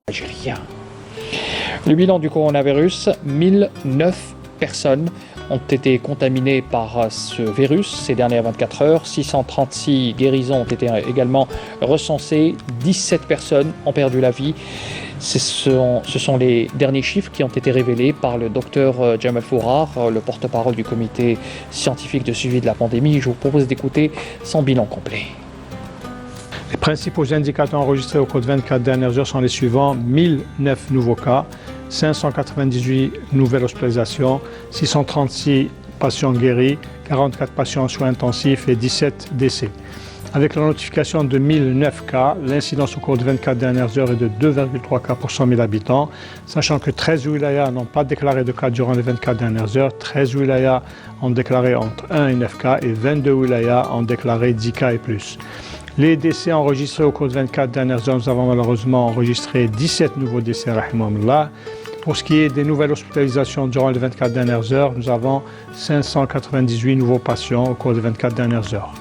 algérien. Le bilan du coronavirus, 1009 personnes ont été contaminées par ce virus ces dernières 24 heures. 636 guérisons ont été également recensées. 17 personnes ont perdu la vie. Ce sont les derniers chiffres qui ont été révélés par le docteur Jamal Fourar, le porte-parole du comité scientifique de suivi de la pandémie. Je vous propose d'écouter son bilan complet. Les principaux indicateurs enregistrés au cours de 24 dernières heures sont les suivants: 1009 nouveaux cas, 598 nouvelles hospitalisations, 636 patients guéris, 44 patients en soins intensifs et 17 décès. Avec la notification de 1009 cas, l'incidence au cours de 24 dernières heures est de 2,3 cas pour 100 000 habitants, sachant que 13 wilayas n'ont pas déclaré de cas durant les 24 dernières heures, 13 wilayas ont déclaré entre 1 et 9 cas et 22 wilayas ont déclaré 10 cas et plus. Les décès enregistrés au cours de 24 dernières heures, nous avons malheureusement enregistré 17 nouveaux décès, rahimahumullah. Pour ce qui est des nouvelles hospitalisations durant les 24 dernières heures, nous avons 598 nouveaux patients au cours des 24 dernières heures.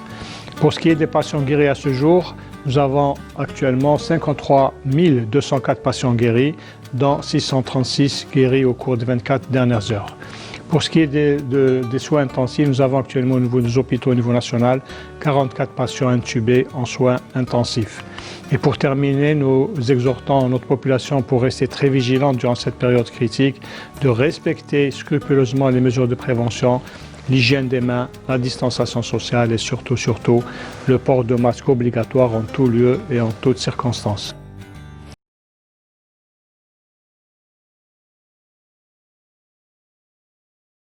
Pour ce qui est des patients guéris à ce jour, nous avons actuellement 53 204 patients guéris, dont 636 guéris au cours des 24 dernières heures. Pour ce qui est des soins intensifs, nous avons actuellement au niveau des hôpitaux au niveau national 44 patients intubés en soins intensifs. Et pour terminer, nous exhortons notre population pour rester très vigilante durant cette période critique, de respecter scrupuleusement les mesures de prévention, l'hygiène des mains, la distanciation sociale et surtout le port de masque obligatoire en tout lieu et en toutes circonstances.